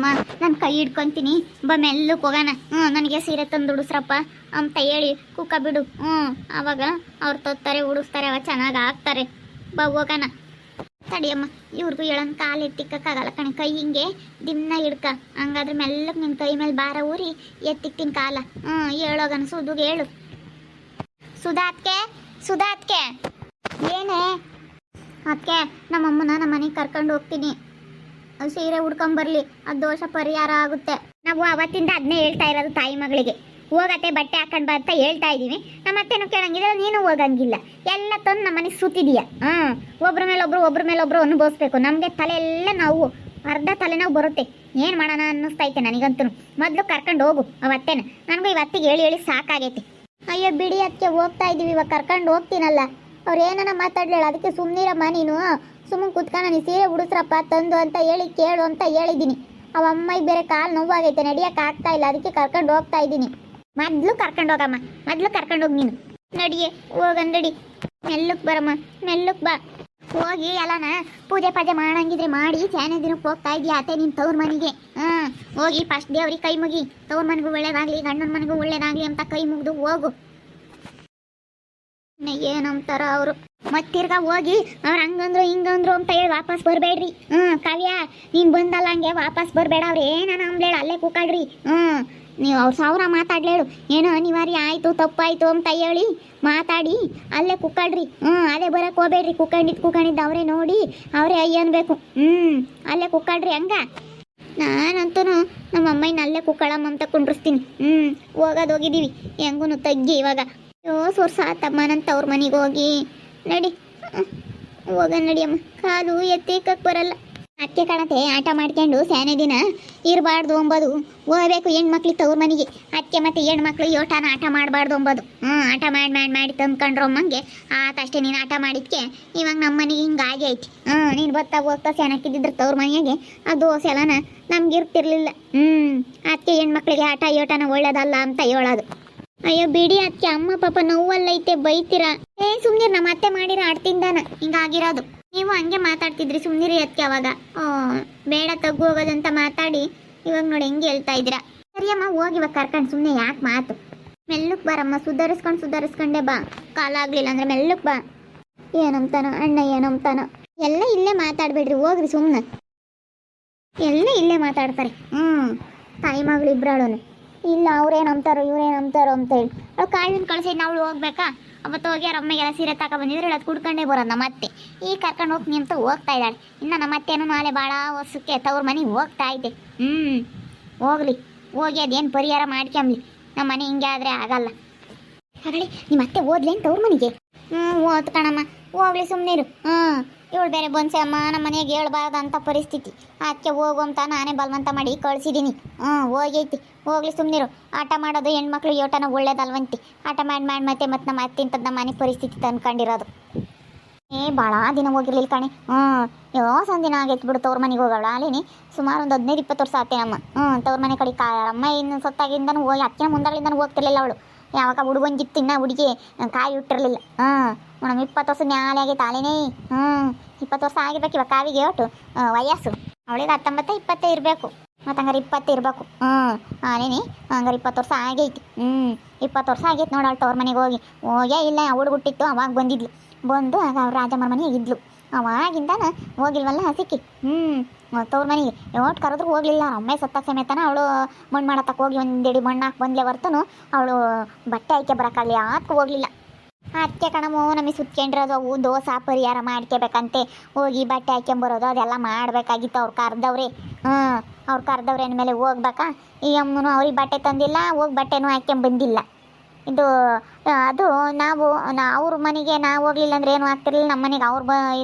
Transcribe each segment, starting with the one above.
ಅಮ್ಮ ನಾನು ಕೈ ಹಿಡ್ಕೊತೀನಿ ಮೆಲ್ಲಕ್ಕೆ ಹೋಗೋಣ. ನನಗೆ ಸೀರೆ ತಂದು ಉಡಿಸ್ರಪ್ಪ ಅಂತ ಹೇಳಿ ಕುಕ್ಕ ಬಿಡು. ಆವಾಗ ಅವ್ರು ತೊತ್ತಾರೆ ಉಡಿಸ್ತಾರೆ, ಅವಾಗ ಚೆನ್ನಾಗಿ ಹಾಕ್ತಾರೆ. ಹೋಗೋಣ ತಡಿಯಮ್ಮ. ಇವ್ರಿಗೂ ಹೇಳೋನ್ ಕಾಲು ಎತ್ತಿಕ್ಕಾಗಲ್ಲ ಕಣೆ, ಕೈ ಹಿಂಗೆ ದಿನ ಹಿಡ್ಕ. ಹಂಗಾದ್ರೆ ಮೆಲ್ಲಕ್ಕೆ ನಿನ್ನ ಕೈ ಮೇಲೆ ಭಾರ ಊರಿ ಎತ್ತಿಕ್ತೀನಿ ಕಾಲ. ಹೇಳೋಗಣ ಸುದುಗೆ ಹೇಳು. ಸುಧಾತ್ಕೆ ಏನೇ? ಅದಕ್ಕೆ ನಮ್ಮಮ್ಮನ ನಮ್ಮ ಮನೆಗೆ ಕರ್ಕೊಂಡು ಹೋಗ್ತೀನಿ, ಸೀರೆ ಉಡ್ಕೊಂಬರ್ಲಿ, ಅದು ದೋಷ ಪರಿಹಾರ ಆಗುತ್ತೆ. ನಾವು ಅವತ್ತಿಂದ ಅದನ್ನೇ ಹೇಳ್ತಾ ಇರೋದು ತಾಯಿ ಮಗಳಿಗೆ. ಹೋಗತ್ತೆ ಬಟ್ಟೆ ಹಾಕೊಂಡು ಬಾ ಅಂತ ಹೇಳ್ತಾ ಇದ್ದೀವಿ. ನಮ್ಮ ಅತ್ತೆನೂ ಕೇಳಂಗಿಲ್ಲ, ನೀನು ಹೋಗಂಗಿಲ್ಲ. ಎಲ್ಲ ತಂದು ನಮ್ಮ ಮನೆಗೆ ಸುತ್ತಿದೀಯ. ಒಬ್ರ ಮೇಲೊಬ್ರು ಅನುಭವಿಸ್ಬೇಕು. ನಮಗೆ ತಲೆ ಎಲ್ಲ ನಾವು ಅರ್ಧ ತಲೆನೋವು ಬರುತ್ತೆ. ಏನು ಮಾಡೋಣ ಅನ್ನಿಸ್ತೈತೆ ನನಗಂತೂ. ಮೊದಲು ಕರ್ಕೊಂಡು ಹೋಗು ಅವತ್ತೇನ. ನನಗೂ ಇವತ್ತಿಗೆ ಹೇಳಿ ಸಾಕಾಗೈತೆ. ಅಯ್ಯೋ ಬಿಡಿ ಅದಕ್ಕೆ ಹೋಗ್ತಾ ಇದ್ದೀವಿ, ಇವಾಗ ಕರ್ಕೊಂಡು ಹೋಗ್ತೀನಲ್ಲ. ಅವ್ರು ಏನಾನ ಮಾತಾಡ್ಲಿಲ್ಲ, ಅದಕ್ಕೆ ಸುಮ್ಮನಿರಮ್ಮ ನೀನು. ಸುಮ್ಮನೆ ಕುತ್ಕೊಂಡು ನೀನು ಸೀರೆ ಉಡಿಸ್ರಪ್ಪ ತಂದು ಅಂತ ಹೇಳಿ ಕೇಳು ಅಂತ ಹೇಳಿದ್ದೀನಿ. ಅವ ಅಮ್ಮಗೆ ಬೇರೆ ಕಾಲು ನೋವಾಗೈತೆ, ನಡಿಯೋಕೆ ಆಗ್ತಾ ಇಲ್ಲ, ಅದಕ್ಕೆ ಕರ್ಕೊಂಡು ಹೋಗ್ತಾ ಇದ್ದೀನಿ. ಮೊದಲು ಕರ್ಕೊಂಡು ಹೋಗಮ್ಮ, ಮೊದಲು ಕರ್ಕೊಂಡು ಹೋಗಿ ನೀನು. ನಡಿಯೇ ಹೋಗಂದಡಿ. ಮೆಲ್ಲಕ್ಕೆ ಬರಮ್ಮ, ಮೆಲ್ಲಕ್ಕೆ ಬಾ. ಹೋಗಿ ಎಲ್ಲನ ಪೂಜೆ ಮಾಡಂಗಿದ್ರೆ ಮಾಡಿ ಸ್ಯಾನೆ ದಿನಕ್ಕೆ ಹೋಗ್ತಾ ಇದೆಯಾ ಅತ್ತೆ ನಿನ್ನ ತವ್ರ ಮನೆಗೆ. ಹೋಗಿ ಫಸ್ಟ್ ದೇವ್ರಿಗೆ ಕೈ ಮುಗಿ. ತವ್ರ ಮನೆಗೂ ಒಳ್ಳೇದಾಗಲಿ, ಗಂಡನ ಮನೆಗೂ ಒಳ್ಳೇದಾಗಲಿ ಅಂತ ಕೈ ಮುಗಿದು ಹೋಗು. ಏನಂತಾರ ಅವರು. ಮತ್ತಿರ್ಗ ಹೋಗಿ ಅವ್ರು ಹಂಗಂದ್ರು ಹಿಂಗಂದ್ರು ಅಂತ ಹೇಳಿ ವಾಪಸ್ ಬರಬೇಡ್ರಿ. ಕಾವ್ಯ ನೀನು ಬಂದಲ್ಲ ಹಂಗೆ ವಾಪಸ್ ಬರಬೇಡ. ಅವ್ರು ಏನಾನ ಅಂಬ್ಲೇಳು ಅಲ್ಲೇ ಕೂಕಾಡ್ರಿ. ನೀವು ಅವ್ರು ಸಾವಿರ ಮಾತಾಡ್ಲೇಳು, ಏನೋ ಅನಿವಾರ್ಯ ಆಯಿತು ತಪ್ಪಾಯಿತು ಅಂತ ಹೇಳಿ ಮಾತಾಡಿ ಅಲ್ಲೇ ಕುಕ್ಕಾಡ್ರಿ. ಅಲ್ಲೇ ಬರೋಕೆ ಹೋಗ್ಬೇಡ್ರಿ. ಕುಕ್ಕೊಂಡಿದ್ದು ಅವರೇ ನೋಡಿ ಅವರೇ ಅಯ್ಯ ಅನ್ಬೇಕು. ಅಲ್ಲೇ ಕುಕ್ಕಾಡ್ರಿ. ಹಂಗ ನಾನಂತೂ ನಮ್ಮ ಅಮ್ಮನ ಅಲ್ಲೇ ಕುಕ್ಕಳಮ್ಮ ಅಂತ ಕುಂಡ್ರಿಸ್ತೀನಿ. ಹೋಗಿದ್ದೀವಿ ಹೆಂಗೂ ತಗ್ಗಿ ಇವಾಗ. ಸಾತಮ್ಮ ನಂತ ಅವ್ರ ಮನೆಗೆ ಹೋಗಿ ನಡಿ. ನಡಿಯಮ್ಮ, ಕಾಲು ಎತ್ತಿಕಕ್ಕೆ ಬರಲ್ಲ. ಅದಕ್ಕೆ ಕಾಣತ್ತೆ ಆಟ ಮಾಡ್ಕೊಂಡು ಸ್ಯಾನೆ ದಿನ ಇರಬಾರ್ದು ಅಂಬೋದು. ಹೋಗ್ಬೇಕು ಹೆಣ್ಮಕ್ಳಿಗೆ ತವ್ರ ಮನೆಗೆ. ಅದಕ್ಕೆ ಮತ್ತೆ ಹೆಣ್ಮಕ್ಳು ಯೋಟನ ಆಟ ಮಾಡಬಾರ್ದು ಅಂಬೋದು. ಆಟ ಮಾಡಿ ತಂದ್ಕೊಂಡ್ರು ಅಮ್ಮಂಗೆ ಆತಷ್ಟೇ. ನೀನು ಆಟ ಮಾಡಿದ್ಕೆ ಇವಾಗ ನಮ್ಮ ಮನೆಗೆ ಹಿಂಗಾಗಿ ಐತಿ. ನೀನು ಹೋಗ್ತಾ ಸ್ಯಾನಕ್ಕಿದ್ದಿದ್ರೆ ತವ್ರ ಮನೆಗೆ ಆ ದೋಸೆ ಎಲ್ಲನ ನಮ್ಗೆ ಇರ್ತಿರ್ಲಿಲ್ಲ. ಅದಕ್ಕೆ ಹೆಣ್ಮಕ್ಳಿಗೆ ಆಟ ಯೋಟನ ಒಳ್ಳೇದಲ್ಲ ಅಂತ ಹೇಳೋದು. ಅಯ್ಯೋ ಬಿಡಿ ಅದಕ್ಕೆ ಅಮ್ಮ ಪಾಪ ನೋವಲ್ಲೈತೆ, ಬೈತೀರಾ. ಸುಮ್ನಿರ್, ನಮ್ಮ ಅತ್ತೆ ಮಾಡಿರೋ ಆಡ್ತಿಂದಾನ ಹಿಂಗಾಗಿರೋದು. ನೀವು ಹಂಗೆ ಮಾತಾಡ್ತಿದ್ರಿ, ಸುಮ್ನಿರಿ ಅದಕ್ಕೆ. ಅವಾಗ ಬೇಡ ತಗ್ಗು ಹೋಗೋದಂತ ಮಾತಾಡಿ ಇವಾಗ ನೋಡಿ ಹೆಂಗೆ ಹೇಳ್ತಾ ಇದ್ದೀರಾ. ಸರಿಯಮ್ಮ ಹೋಗಿ ಇವಾಗ ಕರ್ಕೊಂಡು. ಸುಮ್ಮನೆ ಯಾಕೆ ಮಾತು. ಮೆಲ್ಲಕ್ಕೆ ಬಾರಮ್ಮ, ಸುಧಾರಿಸ್ಕೊಂಡೆ ಬಾ. ಕಾಲ ಆಗ್ಲಿಲ್ಲ ಅಂದ್ರೆ ಮೆಲ್ಲಕ್ಕೆ ಬಾ. ಏನಂತಾನ ಅಣ್ಣ, ಏನಂತಾನ ಎಲ್ಲ ಇಲ್ಲೇ ಮಾತಾಡ್ಬೇಡ್ರಿ, ಹೋಗ್ರಿ ಸುಮ್ಮನೆ. ಎಲ್ಲ ಇಲ್ಲೇ ಮಾತಾಡ್ತಾರೆ. ತಾಯಿ ಮಗಳು ಇಬ್ಬರಾಳನು ಇಲ್ಲ. ಅವ್ರೇನಂತಾರೋ ಇವ್ರೇನಂತಾರೋ ಅಂತ ಹೇಳಿ ಅವ್ಳು ಕಾಳಿನ ಕಳ್ಸಿದ್ ನಾವು ಹೋಗ್ಬೇಕಾ? ಅವತ್ತು ಹೋಗಿ ಅವ್ರ ಅಮ್ಮೆಗೆಲ್ಲ ಸೀರೆ ತಗೊಬಂದಿದ್ರೆ ಅದು ಕುಡ್ಕೊಂಡೇ ಬರೋದು ನಮ್ಮ ಅತ್ತೆ. ಈಗ ಕರ್ಕೊಂಡು ಹೋಗ್ತೀನಿ ಅಂತ ಹೋಗ್ತಾ ಇದ್ದಾಳೆ. ಇನ್ನು ನಮ್ಮ ಅತ್ತೆನೂ ನಾಳೆ ಭಾಳ ವರ್ಷಕ್ಕೆ ತವ್ರ ಮನೆಗೆ ಹೋಗ್ತಾ ಐತೆ. ಹೋಗ್ಲಿ, ಹೋಗಿ ಅದೇನು ಪರಿಹಾರ ಮಾಡ್ಕೊಂಬ್ಲಿ. ನಮ್ಮ ಮನೆ ಹಿಂಗೆ ಆದರೆ ಆಗಲ್ಲ. ಹಾಗಲಿ ನಿಮ್ಮ ಅತ್ತೆ ಓದ್ಲೇನು ತವ್ರ ಮನೆಗೆ? ಓದ್ ಕಣಮ್ಮ, ಹೋಗ್ಲಿ ಸುಮ್ಮನಿರು. ಇವಳು ಬೇರೆ ಬನ್ಸೆ ಅಮ್ಮ ನಮ್ಮ ಮನೆಗೆ ಹೇಳ್ಬಾರ್ದು ಅಂತ ಪರಿಸ್ಥಿತಿ. ಅದಕ್ಕೆ ಹೋಗು ಅಂತ ನಾನೇ ಬಲವಂತ ಮಾಡಿ ಕಳಿಸಿದ್ದೀನಿ. ಹೋಗೈತಿ, ಹೋಗ್ಲಿ ಸುಮ್ಮನಿರು. ಆಟ ಮಾಡೋದು ಹೆಣ್ಮಕ್ಳು ಯೋಟನ ಒಳ್ಳೇದಲ್ವಂತಿ. ಆಟ ಮಾಡಿ ಮತ್ತೆ ನಮ್ಮ ಅತ್ತೆ ಇಂಥದ್ದು ನಮ್ಮ ಮನೆ ಪರಿಸ್ಥಿತಿ ತಂದ್ಕೊಂಡಿರೋದು. ಭಾಳ ದಿನ ಹೋಗಿರ್ಲಿಲ್ಲ ಕಣೆ. ಸಣ್ಣ ದಿನ ಆಗೈತೆ ಬಿಡು ತವ್ರ ಮನೆಗೆ ಹೋಗೋಳ. ಅಲ್ಲಿನಿ ಸುಮಾರು ಒಂದು 15-20 ವರ್ಷ ಆತೆ ನಮ್ಮ. ತವ್ರ ಮನೆ ಕಡೆ ಅಮ್ಮ ಇನ್ನು ಸತ್ತಾಗಿಂದನೂ ಹೋಗಿ ಅತ್ತೆ ಮುಂದಾಗಲಿಂದನೂ ಹೋಗ್ತಿರ್ಲಿಲ್ಲ ಅವಳು. ಯಾವಾಗ ಹುಡುಗಂಜಿತ್ತು ಇನ್ನ ಹುಡುಗಿ ಕಾಯಿ ಇಟ್ಟಿರಲಿಲ್ಲ. ಮೇಡಮ್ 20 ವರ್ಷ ನ್ಯಾಲೆ ಆಗೈತೆ ಆಲೇನೇ. 20 ವರ್ಷ ಆಗಿರ್ಬೇಕು ಇವಾಗ ಕಾವಿಗೆ. ಒಟ್ಟು ವಯಸ್ಸು ಅವಳಿಗೆ 19-20 ಇರಬೇಕು. ಮತ್ತು ಹಂಗಾರೆ 20 ಇರಬೇಕು. ಆಲೇನಿ ಹಂಗಾರೆ 20 ವರ್ಷ ಆಗೈತಿ. 20 ವರ್ಷ ಆಗೈತೆ ನೋಡಿ ಅವಳು ತವ್ರ ಮನೆಗೆ ಹೋಗೇ ಇಲ್ಲ. ಹುಡುಗುಟ್ಟಿತ್ತು ಅವಾಗ ಬಂದಿದ್ಲು. ಬಂದು ಆಗ ಅವ್ರು ರಾಜಮ್ಮರ ಮನೆಗೆ ಇದ್ಲು. ಅವಾಗಿಂದಾನ ಹೋಗಿಲ್ವಲ್ಲ ಹಸಿಕ್ಕಿ. ತವ್ರ ಮನೆಗೆ ಒಟ್ಟು ಕರೆದ್ರು ಹೋಗಲಿಲ್ಲ. ಅಮ್ಮೆ ಸತ್ತ ಸಮೇತನ ಅವಳು ಮಣ್ಣು ಮಾಡತ್ತಕ್ಕೆ ಹೋಗಿ ಒಂದೆಡಿ ಮಣ್ಣು ಹಾಕಿ ಬಂದ್ಲೆ ಹೊರ್ತನು ಅವಳು ಬಟ್ಟೆ ಆಯ್ಕೆ ಬರೋಕ್ಕಾಗಲಿ ಆತ್ಕ ಹೋಗಲಿಲ್ಲ. ಅದಕ್ಕೆ ಕಣಮೋ ನಮಗೆ ಸುತ್ಕೊಂಡಿರೋದು. ಅವು ದೋಸೆ ಪರಿಹಾರ ಮಾಡ್ಕೋಬೇಕಂತೆ. ಹೋಗಿ ಬಟ್ಟೆ ಹಾಕ್ಕೊಂಬರೋದು ಅದೆಲ್ಲ ಮಾಡಬೇಕಾಗಿತ್ತು. ಅವ್ರು ಕರೆದವ್ರೆ. ಅವ್ರು ಕರೆದವ್ರೆ ಅಂದಮೇಲೆ ಹೋಗ್ಬೇಕಾ? ಈ ಅಮ್ಮನೂ ಅವ್ರಿಗೆ ಬಟ್ಟೆ ತಂದಿಲ್ಲ, ಹೋಗಿ ಬಟ್ಟೆನೂ ಹಾಕ್ಕೊಂಬಂದಿಲ್ಲ. ಇದು ಅದು ನಾವು ಅವ್ರ ಮನೆಗೆ ನಾವು ಹೋಗ್ಲಿಲ್ಲ ಅಂದ್ರೆ ಏನೂ ಆಗ್ತಿರ್ಲಿಲ್ಲ. ನಮ್ಮ ಮನೆಗೆ ಅವ್ರು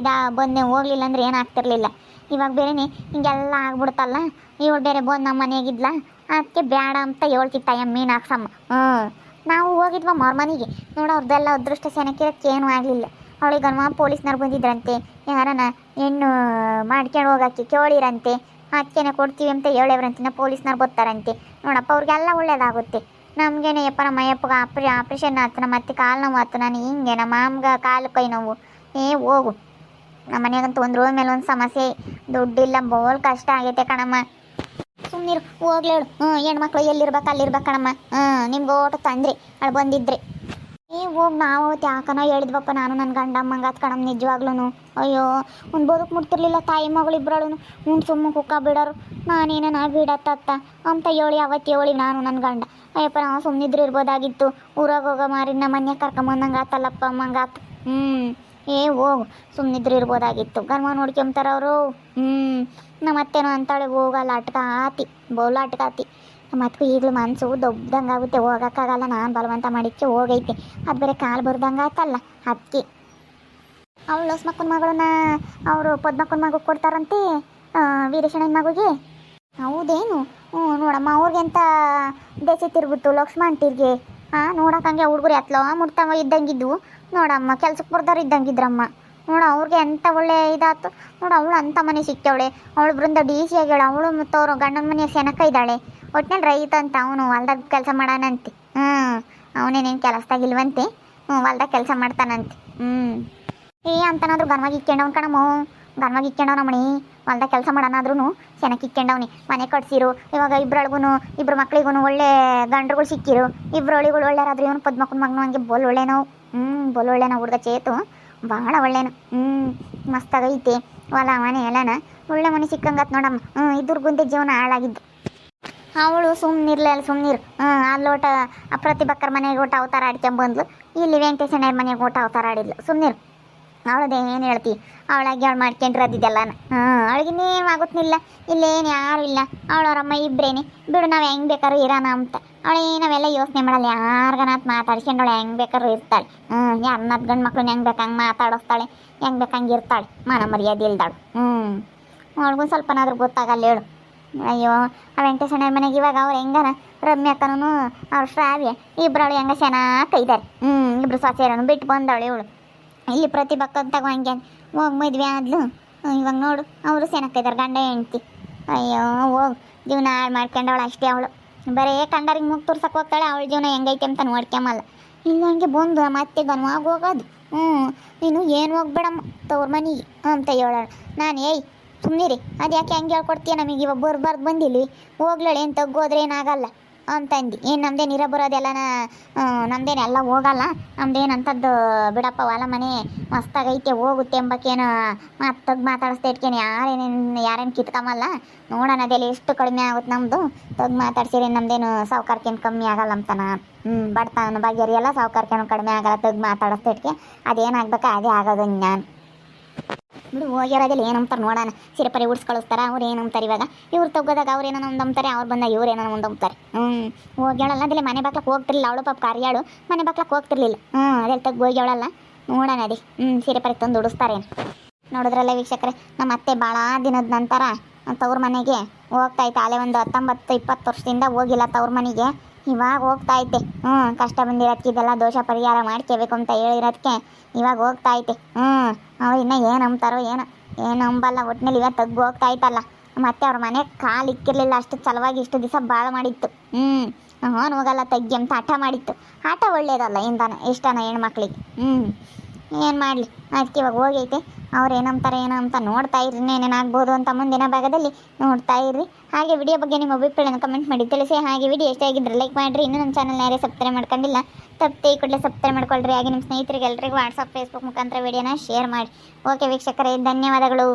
ಬಂದು ಹೋಗ್ಲಿಲ್ಲ ಅಂದ್ರೆ ಏನೂ ಆಗ್ತಿರ್ಲಿಲ್ಲ. ಇವಾಗ ಬೇರೆನೇ ಹಿಂಗೆಲ್ಲ ಆಗ್ಬಿಡ್ತಲ್ಲ. ಇವಳು ಬೇರೆ ಬಂದು ನಮ್ಮ ಮನೆಯಾಗಿದ್ಲ. ಅದಕ್ಕೆ ಬೇಡ ಅಂತ ಹೇಳ್ತಿತ್ತ ಮೀನು ಹಾಕ್ಸಮ್ಮ. ನಾವು ಹೋಗಿದ್ವಮ್ಮ ಅವ್ರ ಮನೆಗೆ. ನೋಡು ಅವ್ರದ್ದೆಲ್ಲ ಅದೃಷ್ಟ ಸೆನಕಿರಕ್ಕೆ ಏನೂ ಆಗಲಿಲ್ಲ. ಅವಳಿಗೆ ಪೊಲೀಸ್ನವ್ರು ಬಂದಿದ್ರಂತೆ. ಯಾರನ ಹೆಣ್ಣು ಮಾಡ್ಕೊಂಡು ಹೋಗಕ್ಕೆ ಕೇಳಿರಂತೆ. ಅದಕ್ಕೇನೆ ಕೊಡ್ತೀವಿ ಅಂತ ಹೇಳೇವ್ರಂತೆ. ಪೊಲೀಸ್ನವ್ರು ಬರ್ತಾರಂತೆ. ನೋಡಪ್ಪ ಅವ್ರಿಗೆಲ್ಲ ಒಳ್ಳೇದಾಗುತ್ತೆ. ನಮಗೇನೆ ಯಪ್ಪ ನಮ್ಮ ಅಯ್ಯಪ್ಪಗೆ ಆಪ್ರೇಷನ್ ಆಯ್ತು. ನಮ್ಮ ಅತ್ತೆ ಕಾಲು ನೋವು ಆಯ್ತು. ನಾನು ಹಿಂಗೆ ನಮ್ಮ ಮಾಮ್ಗೆ ಕಾಲು ಕೈ ನೋವು. ಹೋಗು. ನಮ್ಮ ಮನೆಗಂತೂ ಒಂದು ರೋಡ್ ಮೇಲೆ ಒಂದು ಸಮಸ್ಯೆ. ದುಡ್ಡಿಲ್ಲ, ಬೋಲ್ ಕಷ್ಟ ಆಗೈತೆ ಕಣಮ್ಮ. ಸುಮ್ಮನಿರು ಹೋಗ್ಲೇಳು. ಹೆಣ್ಮಕ್ಳು ಎಲ್ಲಿರ್ಬೇಕು ಅಲ್ಲಿರ್ಬೇಕು ಕಣಮ್ಮ. ನಿಮ್ಗೆ ಓಟು ತಂದ್ರಿ ಅಲ್ಲಿ ಬಂದಿದ್ರಿ. ಹೋಗಿ ನಾವು ಅವತ್ತು ಯಾಕನೋ ಹೇಳಿದ್ವಪ್ಪ ನಾನು ನನ್ನ ಗಂಡಮ್ಮಂಗೆ ಅದು ಕಣಮ್ಮ ನಿಜವಾಗ್ಲೂ. ಅಯ್ಯೋ ಒಂದು ಬದುಕು ಮುಟ್ತಿರ್ಲಿಲ್ಲ ತಾಯಿ ಮಗಳಿಬ್ರಳು. ಸುಮ್ಮ ಕುಕ್ಕ ಬಿಡೋರು ನಾನೇನ ಬಿಡತ್ತ ಅಂತ ಹೇಳಿ ಅವತ್ತು ಹೇಳಿ ನಾನು ನನ್ನ ಗಂಡ. ಅಯ್ಯಪ್ಪ ನಾವು ಸುಮ್ಮನಿದ್ರು ಇರ್ಬೋದಾಗಿತ್ತು. ಊರಾಗ ಹೋಗೋ ಮಾರಿ ನಮ್ಮ ಮನೆ ಕರ್ಕೊಂಬಂದಂಗೆ ಆತಲ್ಲಪ್ಪ ಅಮ್ಮಂಗೆ ಆತು. ಹೋಗು ಸುಮ್ಮನಿದ್ರು ಇರ್ಬೋದಾಗಿತ್ತು. ಗರ್ಮ ನೋಡ್ಕೊಂತಾರ ಅವರು. ನಮ್ಮ ಅತ್ತೇನೋ ಅಂತಾಳೆ ಹೋಗಲ್ಲ ಆಟ ಆತಿ ಬೋಲ ಆಟಿ. ಮತ್ತು ಈಗಲೂ ಮನಸ್ಸು ದೊಡ್ಡದಂಗೆ ಆಗುತ್ತೆ, ಹೋಗೋಕ್ಕಾಗಲ್ಲ. ನಾನು ಬಲವಂತ ಮಾಡಿಕ್ಕೆ ಹೋಗೈತೆ. ಅದು ಬೇರೆ ಕಾಲು ಬರ್ದಂಗೆ ಆಯ್ತಲ್ಲ ಅದಕ್ಕೆ. ಅವಳು ಹೊಸ್ಮಕ್ಕನ ಮಗಳನ್ನ ಅವರು ಪದ್ಮಕ್ಕನ ಮಗು ಕೊಡ್ತಾರಂತೆ ವೀರೇಶಣ್ಣನ ಮಗುಗೆ. ಹೌದೇನು? ನೋಡಮ್ಮ ಅವ್ರಿಗೆ ಅಂತ ದೇಸಿ ತಿರುಗಿತ್ತು ಲಕ್ಷ್ಮಂಟಿರ್ಗೆ. ನೋಡಕ್ಕೆ ಹಂಗೆ ಹುಡುಗರು ಎತ್ತಲೋ ಮುಡ್ತವ ಇದ್ದಂಗಿದ್ವು. ನೋಡಮ್ಮ ಕೆಲ್ಸಕ್ಕೆ ಬರ್ದವ್ರು ಇದ್ದಂಗಿದ್ರಮ್ಮ. ನೋಡು ಅವ್ರಿಗೆ ಎಂಥ ಒಳ್ಳೆ ಇದಾಯ್ತು. ನೋಡು ಅವಳು ಅಂಥ ಮನೆ ಸಿಕ್ಕವಳೆ. ಅವಳು ಬೃಂದ ಡಿ ಸಿ ಆಗ್ಯಾಳ. ಅವಳು ಮತ್ತು ಅವರು ಗಂಡನ ಮನೆಯ ಸೆನಕ ಇದ್ದಾಳೆ. ಒಟ್ಟಿನಲ್ಲಿ ರೈತ ಅಂತ ಅವನು ಹೊಲ್ದಾಗ ಕೆಲಸ ಮಾಡಾನಂತೆ. ಅವನೇನೇನು ಕೆಲಸದಾಗಿಲ್ವಂತೆ. ಹೊಲ್ದಾಗ ಕೆಲಸ ಮಾಡ್ತಾನಂತೆ. ಅಂತನಾದ್ರೂ ಗನ್ವಾಗಿ ಇಕ್ಕೊಂಡವ್ನು ಕಣಮ್ಮ. ಗನ್ವಾಗಿ ಇಕ್ಕೊಂಡವನಮ್ಮಣಿ. ಹೊಲ್ದಾಗ ಕೆಲಸ ಮಾಡೋಣಾದ್ರೂ ಸೆನಕ್ಕೆ ಇಕ್ಕೊಂಡವ್ನಿ. ಮನೆ ಕಟ್ಸಿರು. ಇವಾಗ ಇಬ್ರು ಮಕ್ಳಿಗೂ ಒಳ್ಳೆ ಗಂಡ್ರುಗಳು ಸಿಕ್ಕಿರು. ಇಬ್ರು ಒಳಿಗಳು ಒಳ್ಳೆಯರಾದ್ರು. ಇವನು ಪದ್ಮಕ್ಕನ ಮಗನು ಹಂಗೆ ಬೋಲ್ ಒಳ್ಳೆನೋ. ಬೋಲ್ ಒಳ್ಳೆನ ಹುಡುಗ ಚೇತು ಭಾಳ ಒಳ್ಳೆನು. ಮಸ್ತಾಗೈತೆ ಹೊಲ ಮನೆ ಎಲ್ಲನ. ಒಳ್ಳೆ ಮನೆ ಸಿಕ್ಕಂಗತ್ ನೋಡಮ್ಮ. ಇದ್ರ ಗುಂದೆ ಜೀವನ ಹಾಳಾಗಿದ್ದು. ಅವಳು ಸುಮ್ಮನಿರು. ಅಲ್ಲೋಟ ಪ್ರತಿಭಕ್ಕರ ಮನೆಗೆ ಊಟ ಅವತಾರ ಆಡ್ಕೊಂಬಂದ್ಲು. ಇಲ್ಲಿ ವೆಂಕಟೇಶಣ್ಣರ ಮನೆಗೆ ಊಟ ಅವತಾರ ಆಡಿದ್ಲು. ಸುಮ್ಮನಿರು. ಅವಳದೇ ಏನು ಹೇಳ್ತಿ. ಅವಳಾಗಿ ಅವಳು ಮಾಡ್ಕೊಂಡ್ರದಿದ್ದೆಲ್ಲನ. ಅವಳಿಗಿನ್ನೇನು ಆಗುತ್ತಿಲ್ಲ. ಇಲ್ಲೇನು ಯಾರು ಇಲ್ಲ. ಅವಳವ್ರಮ್ಮ ಇಬ್ಬರೇನೆ. ಬಿಡು ನಾವು ಹೆಂಗೆ ಬೇಕಾದ್ರೂ ಇರೋಣ ಅಂತ. ನಾವೆಲ್ಲ ಯೋಚನೆ ಮಾಡಲ್ಲ. ಯಾರಿಗನಾತ್ ಮಾತಾಡ್ಸ್ಕೊಂಡು ಅವಳು ಹೆಂಗೆ ಬೇಕಾದ್ರೂ ಇರ್ತಾಳೆ. ಯಾರನ್ನದು ಗಂಡು ಮಕ್ಳನ್ನ ಹೆಂಗೆ ಬೇಕು ಹಂಗೆ ಮಾತಾಡಿಸ್ತಾಳೆ. ಹೆಂಗೆ ಬೇಕು ಹಂಗೆ ಇರ್ತಾಳೆ. ಮಾನ ಮರ್ಯಾದೆ ಇಲ್ದಾಳು. ಅವಳಿಗೂ ಸ್ವಲ್ಪನಾದ್ರೂ ಗೊತ್ತಾಗಲ್ಲ ಹೇಳು. ಅಯ್ಯೋ ಆ ವೆಂಕಟೇಶಣ್ಣರ ಮನೆಗೆ ಇವಾಗ ಅವ್ರು ಹೆಂಗನ ರಮ್ಯಾಕನೂ ಅವ್ರು ಶ್ರಾವ್ಯ ಇಬ್ಬರವಳು ಹೆಂಗ ಚೆನ್ನಾಗಿ ಇದ್ದಾರೆ. ಇಬ್ಬರು ಸೊಸೆಯರನ್ನು ಬಿಟ್ಟು ಬಂದವಳು ಇವಳು. ಇಲ್ಲಿ ಪ್ರತಿಭಕ್ಕಂತಾಗ ಹಂಗೆ ಹೋಗಿ ಮದುವೆ ಆದ್ಲು. ಇವಾಗ ನೋಡು ಅವರು ಸೆನಕ್ಕಿದ್ದಾರೆ ಗಂಡ ಹೆಂಡ್ತಿ. ಅಯ್ಯೋ ಹೋಗಿ ಜೀವನ ಹಾಳು ಮಾಡ್ಕೊಂಡವಳು ಅಷ್ಟೇ. ಅವಳು ಬರೀ ಕಂಡರಿಗೆ ಮುಗ್ ತೋರ್ಸಕ್ಕೆ ಹೋಗ್ತಾಳೆ. ಅವಳ ಜೀವನ ಹೆಂಗೈತೆ ಅಂತ ನೋಡ್ಕೊಂಬಲ್ಲ. ಇಲ್ಲ ಹಂಗೆ ಬಂದು ಮತ್ತೆ ಗನ್ವಾಗಿ ಹೋಗೋದು. ನೀನು ಏನು ಹೋಗ್ಬೇಡಮ್ಮ ತವ್ರ ಮನೆಗೆ ಅಂತ ಹೇಳೋಣ. ನಾನು ಸುಮ್ಮನಿರಿ ಅದು ಯಾಕೆ ಹಂಗೆ ಹೇಳ್ಕೊಡ್ತೀಯ ನಮಗೆ ಇವಾಗ ಬರ್ಬಾರ್ದು ಬಂದಿಲ್ಲಿ ಹೋಗ್ಲಳೆ ಏನು ತಗ್ಗೋದ್ರೆ ಏನಾಗಲ್ಲ ಅಂತಂದು. ಏನು ನಮ್ದೇನು ಇರೋ ಬರೋದೆಲ್ಲನ ನಮ್ದೇನು ಎಲ್ಲ ಹೋಗಲ್ಲ. ನಮ್ದೇನು ಅಂಥದ್ದು ಬಿಡಪ್ಪ ಹೊಲ ಮನೆ ಮಸ್ತಾಗೈತೆ ಹೋಗುತ್ತೆ ಎಂಬಕ್ಕೇನು ತಗ್ಗು ಮಾತಾಡಿಸ್ತಾ ಇಟ್ಕೇನು ಯಾರೇನು ಕಿತ್ಕೊಂಬಲ್ಲ. ನೋಡೋಣ ಅದೆಲ್ಲ ಎಷ್ಟು ಕಡಿಮೆ ಆಗುತ್ತೆ ನಮ್ಮದು. ತಗ್ಗು ಮಾತಾಡ್ಸಿರಿ ನಮ್ದೇನು ಸಾವುಕಾರಕ್ಕೇನು ಕಮ್ಮಿ ಆಗಲ್ಲ ಅಂತಾನ. ಬಡತನ ಬಗೆಹರಿಯಲ್ಲ ಸಾವುಕಾರಕ್ಕೇನು ಕಡಿಮೆ ಆಗಲ್ಲ. ತಗ್ಗು ಮಾತಾಡಿಸ್ತಾ ಇಟ್ಕೆ ಅದೇನಾಗ್ಬೇಕು ಅದೇ ಆಗೋದು. ನಾನು ಬಿಡು ಹೋಗ್ಯಾರದಿಲ್ಲ ಏನಂತಾರೆ ನೋಡೋಣ. ಸಿರಪರಿ ಉಡ್ಸ್ ಕಳಿಸ್ತಾರ. ಅವ್ರು ಏನಂತಾರೆ ಇವಾಗ. ಇವ್ರು ತಗೋದಾಗ ಅವ್ರು ಏನೋ ಒಂದಂತಾರೆ. ಅವ್ರು ಬಂದಾಗ ಇವ್ರು ಏನೋ ಒಂದಂತಾರೆ. ಹೋಗ್ಯಾಳಲ್ಲ ಅದಿಲ್ಲ ಮನೆ ಬಾಕ್ಲಕ್ಕೆ ಹೋಗ್ತಿರ್ಲಿಲ್ಲ. ಅವಳು ಪಾಪ ಕಾರ್ಯಾಳು ಮನೆ ಬಾಕ್ಲಕ್ಕೆ ಹೋಗ್ತಿರ್ಲಿಲ್ಲ. ಅದೆಲ್ಲ ತಗ್ಗು ಹೋಗ್ಯಾಳಲ್ಲ. ನೋಡೋಣ ಅದೇ ಸಿರಪರಿ ತಂದು ಉಡಿಸ್ತಾರೇನು. ನೋಡಿದ್ರಲ್ಲ ವೀಕ್ಷಕರೇ, ನಮ್ಮ ಅತ್ತೆ ಭಾಳ ದಿನದ ನಂತರ ತವ್ರ ಮನೆಗೆ ಹೋಗ್ತಾಯಿತ್ತು. ಅಲ್ಲೇ ಒಂದು 19-20 ವರ್ಷದಿಂದ ಹೋಗಿಲ್ಲ ತವ್ರ ಮನೆಗೆ. ಇವಾಗ ಹೋಗ್ತಾಯಿದ್ದೆ. ಕಷ್ಟ ಬಂದಿರೋದಕ್ಕೆ ಇದೆಲ್ಲ ದೋಷ ಪರಿಹಾರ ಮಾಡ್ಕೋಬೇಕು ಅಂತ ಹೇಳಿರೋದಕ್ಕೆ ಇವಾಗ ಹೋಗ್ತಾಯಿದ್ದೆ. ಅವ್ರು ಇನ್ನೂ ಏನು ಅಂತಾರೋ ಏನು ಅಂಬಲ್ಲ. ಒಟ್ಟಿನಲ್ಲಿ ಇವಾಗ ತಗ್ಗು ಹೋಗ್ತಾಯಿತ್ತಲ್ಲ. ಮತ್ತೆ ಅವ್ರ ಮನೆ ಕಾಲು ಇಕ್ಕಿರಲಿಲ್ಲ. ಅಷ್ಟು ಚಲವಾಗಿ ಇಷ್ಟು ದಿವಸ ಭಾಳ ಮಾಡಿತ್ತು. ನಾನು ಹೋಗಲ್ಲ ತಗ್ಗಿ ಅಂತ ಹಠ ಮಾಡಿತ್ತು. ಹಠ ಒಳ್ಳೇದಲ್ಲ ಇಂದಾನ ಇಷ್ಟನ ಹೆಣ್ಮಕ್ಳಿಗೆ. ಏನು ಮಾಡಲಿ ಅದಕ್ಕೆ ಇವಾಗ ಹೋಗೈತೆ. ಅವ್ರು ಏನಂತಾರೆ ಏನೋ ಅಂತ ನೋಡ್ತಾ ಇರ್ರಿ. ಏನೇನಾಗ್ಬೋದು ಅಂತ ಮುಂದಿನ ಭಾಗದಲ್ಲಿ ನೋಡ್ತಾ ಇರ್ರಿ. ಹಾಗೆ ವಿಡಿಯೋ ಬಗ್ಗೆ ನಿಮ್ಮ ಅಭಿಪ್ರಾಯನ ಕಮೆಂಟ್ ಮಾಡಿ ತಿಳಿಸಿ. ಹಾಗೆ ವಿಡಿಯೋ ಇಷ್ಟ ಆಗಿದ್ರೆ ಲೈಕ್ ಮಾಡಿರಿ. ಇನ್ನೂ ನಮ್ಮ ಚಾನಲ್ ಯಾರೇ ಸಬ್ಸ್ಕ್ರೈಬ್ ಮಾಡ್ಕೊಂಡಿಲ್ಲ ತಪ್ಪದೆ ಈ ಕೂಡಲೇ ಸಬ್ಸ್ಕ್ರೈಬ್ ಮಾಡ್ಕೊಳ್ರಿ. ಹಾಗೆ ನಿಮ್ಮ ಸ್ನೇಹಿತರಿಗೆ ಎಲ್ರಿಗೂ ವಾಟ್ಸಪ್ ಫೇಸ್ಬುಕ್ ಮುಖಾಂತರ ವಿಡಿಯೋನ ಶೇರ್ ಮಾಡಿ. ಓಕೆ ವೀಕ್ಷಕರೇ, ಧನ್ಯವಾದಗಳು.